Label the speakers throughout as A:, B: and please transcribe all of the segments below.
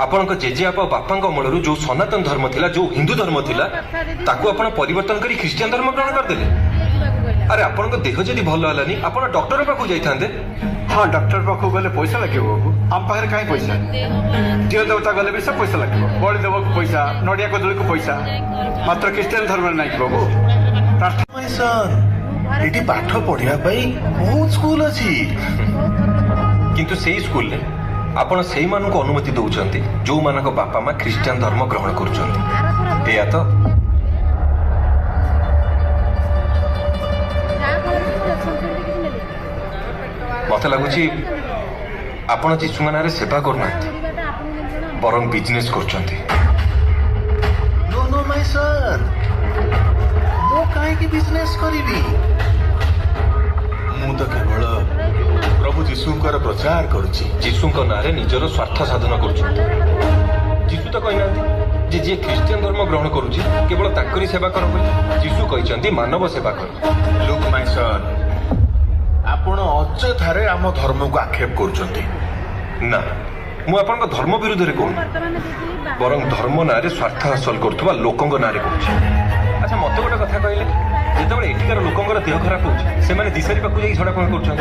A: ଆପଣଙ୍କ ଜେଜେବାପା ବାପାଙ୍କ ଅମଳରୁ ଯୋଉ ସନାତନ ଧର୍ମ ଥିଲା, ଯୋଉ ହିନ୍ଦୁ ଧର୍ମ ଥିଲା, ତାକୁ ଆପଣ ପରିବର୍ତ୍ତନ କରି ଖ୍ରୀଷ୍ଟିଆନ ଧର୍ମ ଗ୍ରହଣ କରିଦେଲେ। ଆରେ ଆପଣଙ୍କ ଦେହ ଯଦି ଭଲ ହେଲାନି ଆପଣ ଡକ୍ଟର ପାଖକୁ ଯାଇଥାନ୍ତେ।
B: हाँ डॉक्टर पाखु गले पैसा लगे बाबू आम पाखे कहीं पैसा दिव देवता गले भी सब पैसा लगे बलि देव को पैसा नड़िया कदली को पैसा मात्र क्रिश्चियन धर्म ना बाबू
C: एटी पाठ पढ़िया बहुत स्कूल अच्छी
A: किंतु सेई स्कूल रे आपण सेई मानन को अनुमति दउचंती जो मानक बापा मां ख्रीष्टियन धर्म ग्रहण करूचंती। एया तो मत लगुची आपण जीशु नारे सेवा करना बरं बिजनेस करचंती।
C: नो नो माय सन मो काहे की बिजनेस करिवि मु तो केवल प्रभु जीशुंकर प्रचार करूची।
A: जीशुंक नारे निजर स्वार्थ साधन करूचंती। जीशु तो कहना जे जे ख्रीष्टियन धर्म ग्रहण करूची केवल ताकरी सेवा कर बोली। जीशु कहचंती मानव सेवा कर।
C: लुक माय सन आपण अଯଥାରେ ଆମ ଧର୍ମକୁ ଆକ୍ଷେପ କରୁଛନ୍ତି।
A: ना मु आपन धर्म विरुद्ध रे कहूँ बरं धर्म नारे स्वार्थ हासिल करुवा लोकों नारे कहूँ। अच्छा मत गोटे कथा कहले जिते एଠିକାର लोकंर देह खराब होउछ सेमाने दिसरी पाखु जाई झड़ा पण करछन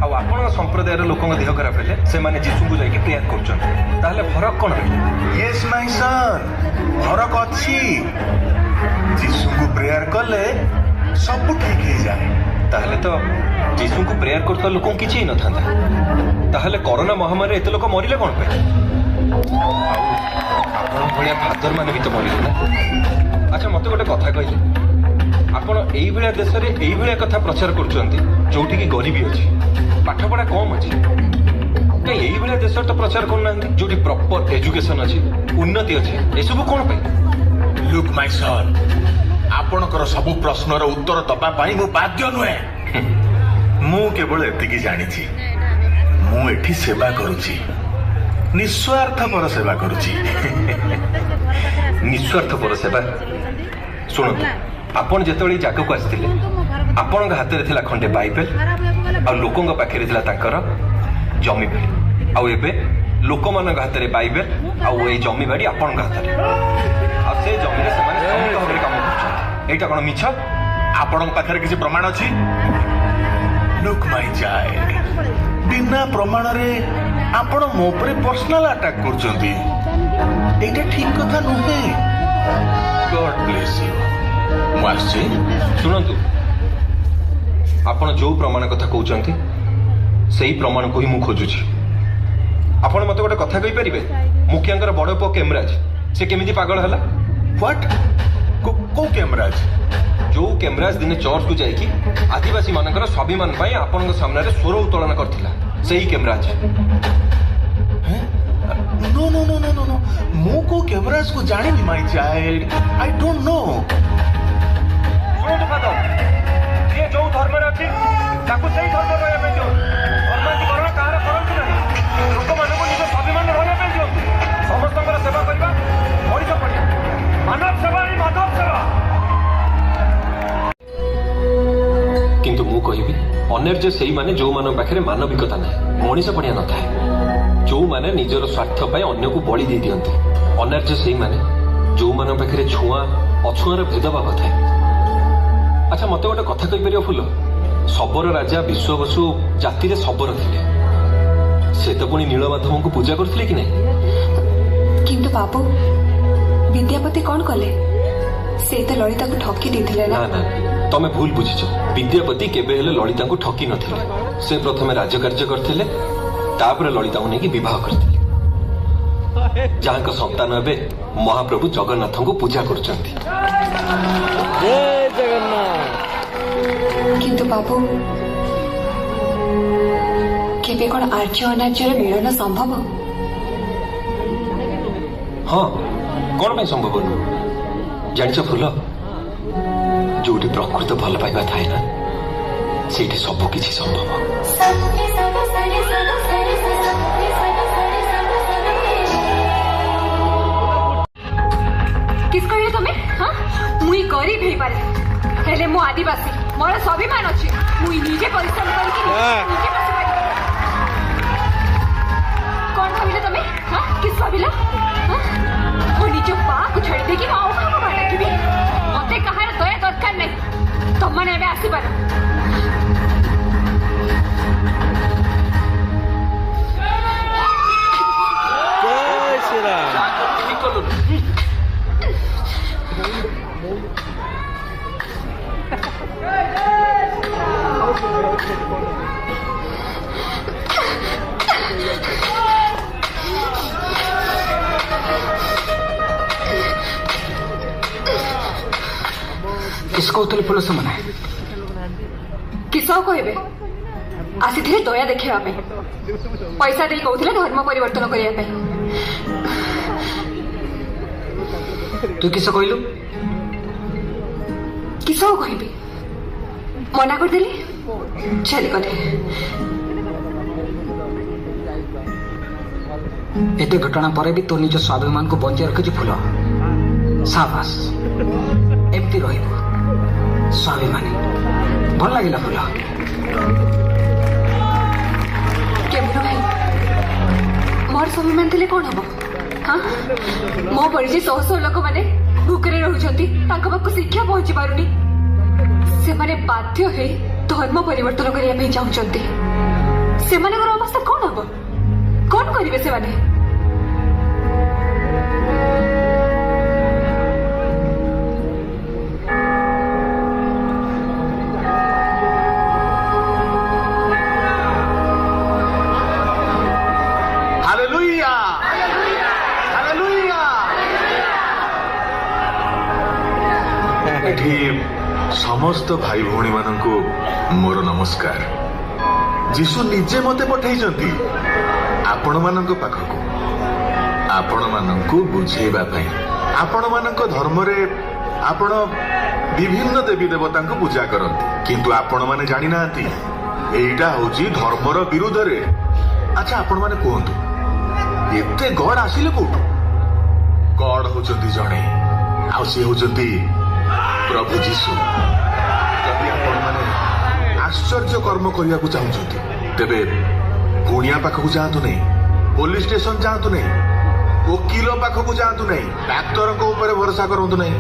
A: आ आपण संप्रदायर लोकंर देह खराब हेले सेमाने जीसु को जाई प्रेयर करछन ताहले फरक कोन है?
C: यस माय सन फरक अछि। जीसु को प्रेयर कले सब ठीक हो जाए।
A: ताहले तो जीसु को प्रेयर करता लोकों किछि न थांदा ताहले कोरोना महामारी एते लोक मरिले कोन पे? आपण भलिया फादर माने भी तो मरिले ना। अच्छा मते गोटे कथा कहले आपण एई भलिया देश रे एई भलिया कथा प्रचार करछंती जोठी की गरीबी अछि पाठ पढ़ा कम अछि कई एई भलिया देश तो प्रचार करना जोठी प्रॉपर एजुकेशन अछि उन्नति अछि ए सब कोन पे?
C: लुक माय सन आपणकर सबु प्रश्नर उत्तर दबा पाई मु बाध्य नुहे। मु केवल एतिकी जानिछि मु एठी सेवा करूछि निस्वार्थपर सेवा करूछि।
A: निस्वार्थपर सेवा शुणु आपण जेतबेले जागा को आसिथिले आपण हाथ रे थिला खंडे बाइबल आ लोकों पाखे थिला तांकर जमी बाड़ी आ एबे लोक मान हाथ रे बाइबल आ ए जमी बाड़ी आपण हाथ रे आ से जमी रे समान समस्त काम करछन। एटा कोन मिछ?
C: आपण पाखरे किछि प्रमाण अछि? लुक माय चाइल्ड बिना प्रमाण रे आपण मो पर पर्सनल अटैक करछंती एटा ठीक कथा नुहे। God bless you. मार्सी
A: शुणु आपण जो प्रमाण कथा कहउचंती सेही प्रमाण को ही मु खोजुछि। आपण मते गोटे कथा कहि परिबे मुखियांकर बड़ पो केमराज से केमिति पागल हला?
C: व्हाट को कैमराज?
A: जो कैमराज दिने चर्च को जाइकी आदिवासी मानकर स्वाभिमान पाई आपनक सामने रे स्वर उत्तोलन करथिला सेही कैमराज।
C: No no no no no no मु को कैमराज को जानिनी my child I don't know.
A: शुणु फादर ये जो धर्म रे अछि ताकू सेही धर्म रहय पे दियो धर्मांतरण कार करंती नाही लोक मानको निज स्वाभिमान रहय पे दियो समस्तकर सेवा करबा मरिज पड़िया मानव सेवा ही माधव सेवा। किंतु मु कहिबी अनर्य सेही माने जो मान पाखरे मानविकता नाही मनीष पड़िया न थाए जो माने निजर स्वार्थ पाए अन्य को बलि दे दियंती अनर्य सेही माने जो मान पाखरे छुआ अछुआर भेदभाव थाए। अच्छा मते गोटे कथा कहि परियो फुल सबर राजा विश्ववसु जाति रे सबर थिले से तो पुणी नीलमाधव को पूजा करथिले कि नहीं?
D: किंतु बाबू विद्यापति कौन कले से तो ललिता को ठकी देथिले ना।
A: ना तमे भूल बुझिछ विद्यापति केबे हेले ललिता को ठकी नथिले से प्रथमे राजकार्य करथिले तापर ललिता को नेकी विवाह करथिले जहां का संतान हेबे महाप्रभु जगन्नाथ को पूजा करचंती।
E: जय जगन्नाथ।
D: किंतु बाबू केबे कोन आर्य अनार्य मिलन संभव?
A: हाँ कौन पे संभव नु जानिछ फुल जोटी प्रकृत भल पाइबा थाए ना सेठी सब किछि संभव।
D: किस कहले तमे? हां मुई गरीब हे पारे हेले मु आदिवासी मोर स्वाभिमान अछि मुई निजे परिश्रम करके निजे बसी पारि। कोन भाबिले तमे? किस भाविला मो निज माँ को छाड़ी देगी माँ को डाकिबी मते कहार दया दरकार नहीं तुम मैंने आसपार
E: जय श्री राम।
A: ঠিক করলো না।
F: किसको उतले पुलिस मना
D: किस कहबे आसी दया देखा पैसा दे कहते धर्म परिवर्तन करने
F: तू किस कहलु
D: किस कहबी मना करदेली चली गले
F: एते घटना पर भी तो निज स्वाभिमान को बंचाई रखी फुल साबास एमती रहिबो स्वाभिमानी भल लगिला फुल
D: केमरू भाई मोर स्वाभिमान थे कौन हम हाँ मो पड़ी शह शह लोक मैंने भूकरे रोचंती शिक्षा पहुंची पारुनी से माने बाध्य हो धर्म परिवर्तन करने चाहते से अवस्था कौन हम कौन करेंगे से माने
C: हालेलुया हालेलुया एठी समस्त भाई भौणी मानंकु मोर नमस्कार जीशु निजे मते पठाइछंती आपण मानंक पाखकु आपण मानंकु बुझेबा पई आपण मानंक धर्म रे आपण विभिन्न देवी देवता को पूजा करंती किंतु आपण माने जानि नांती एइटा होची धर्मर विरुद्ध रे अच्छा आपण माने कहंतु एते गॉड आसिले कोठु गॉड होचंती जणे आ से होचंती प्रभु जीशु जदि आपण माने आश्चर्य कर्म करिया को चाहुचंती तेबे गुणिया पाखकु जातु नहीं पुलिस स्टेशन जातु नहीं वकील पाखकु जातु नहीं डाक्तर को ऊपर भरोसा करंतु नहीं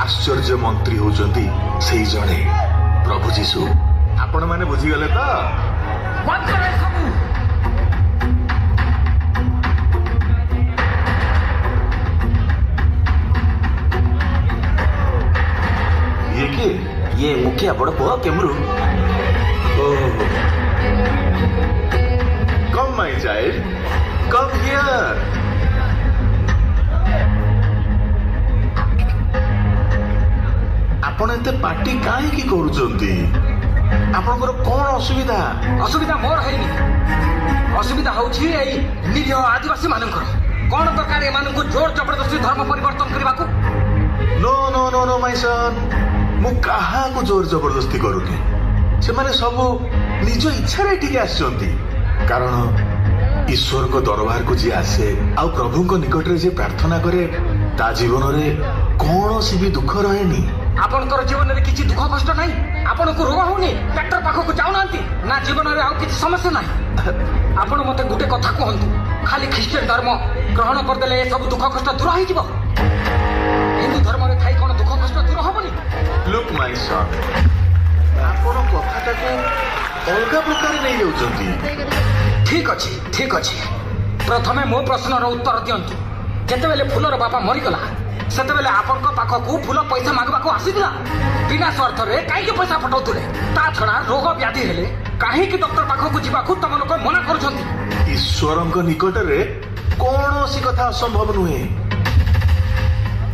C: आश्चर्य मंत्री होचंती सेही जणे प्रभु जीशु आपण माने बुझी गले तो
G: ये मुखिया बड़ पुआ केमरू
C: come my child come here आपण एते पार्टी काहे की करूचंती आपनकर कोन असुविधा
F: असुविधा मोर है असुविधा हूँ निरीह आदिवासी मानकर कौन दरकार एमानंकु जोर जबरदस्ती धर्म परिवर्तन करने को
C: no no no no my son मु काहा को जोर जबरदस्ती करूनी से माने सब निज इच्छा रे ठीक आछंती कारण ईश्वर को दरबार को जी आसे आ प्रभु को निकट रे जे प्रार्थना करे ता जीवन रे कौनसी भी दुख रहेनी
F: आपनकर जीवन रे किछि दुख कष्ट नहीं आपन को रोग होनी डॉक्टर पाखो को जाउ नांती ना जीवन रे आ किछि समस्या नहीं आपन मते गुटे कथा कहंतु खाली ख्रिस्टियन धर्म ग्रहण कर देले सब दुख कष्ट दूर होई जिवो हिंदू धर्म रे थाई कोन दुख कष्ट दूर होबनी
C: लुक माय सन आपण कथाटा को अलगा प्रकार नहीं जाउचंती
F: ठीक अच्छी प्रथमे मो प्रश्नर उत्तर दियंतु जेतेबेले फूलर बापा मरीगला सेतेबेले आपनक पाखकु फूल पैसा मागबाकू आसीदिला बिना स्वार्थ रे काहे पैसा पठाउतुले ता छडा रोग व्याधि हेले काहे कि डॉक्टर पाखकु जिबाकू तम लोक मना करूछंती
C: ईश्वरଙ୍କ निकटरे कौनसी कथा असंभव नुहे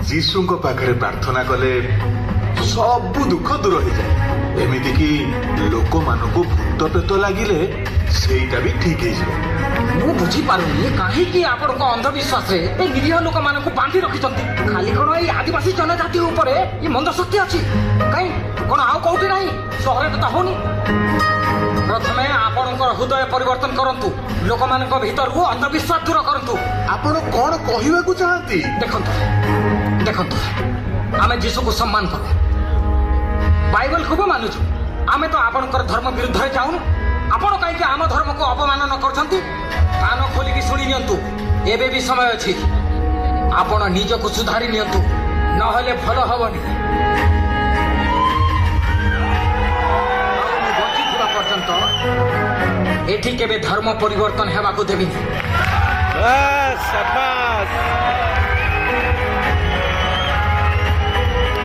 C: जीशुଙ୍କ पाखरे प्रार्थना कले सब दुख दूर हो जाए एमिति कि लोक मानकु भूत पेत लागिले सेटा भी ठीक है
F: मु बुझी पारुनी काहे कि आपनक अंधविश्वास रे ए निरीह लोक मानकु बांधी रखिछंती खाली कोन ए आदिवासी जनजाति ऊपर ई मंद शक्ति अछि काई कोन आउ कोउटी नाही सहरे तो होनी प्रथमे आपनकर हृदय परिवर्तन करंतु लोक मानक भीतर को अंधविश्वास दूर करंतु
C: आपण कोन कहिबा को चाहती
F: देखंतु आमे जीसु को सम्मान करू बाइबल को भी मानुछु आमे तो आपनकर धर्म विरुद्ध जाऊनु आपण काहे कि आम धर्म को अपमान न करछंती कान खोली कि শুনি নিয়ন্তু এবে বি সময় ଅଛି ଆପଣ ନିଜକୁ ସୁଧାରି ନିଅନ୍ତୁ ନହେଲେ ଭଲ ହବନି ଆଉ ମୁଁ ବଞ୍ଚିଥିବା ପର୍ଯ୍ୟନ୍ତ ଏଠି କେବେ ଧର୍ମ ପରିବର୍ତ୍ତନ ହେବାକୁ ଦେବିନି
E: शाबाश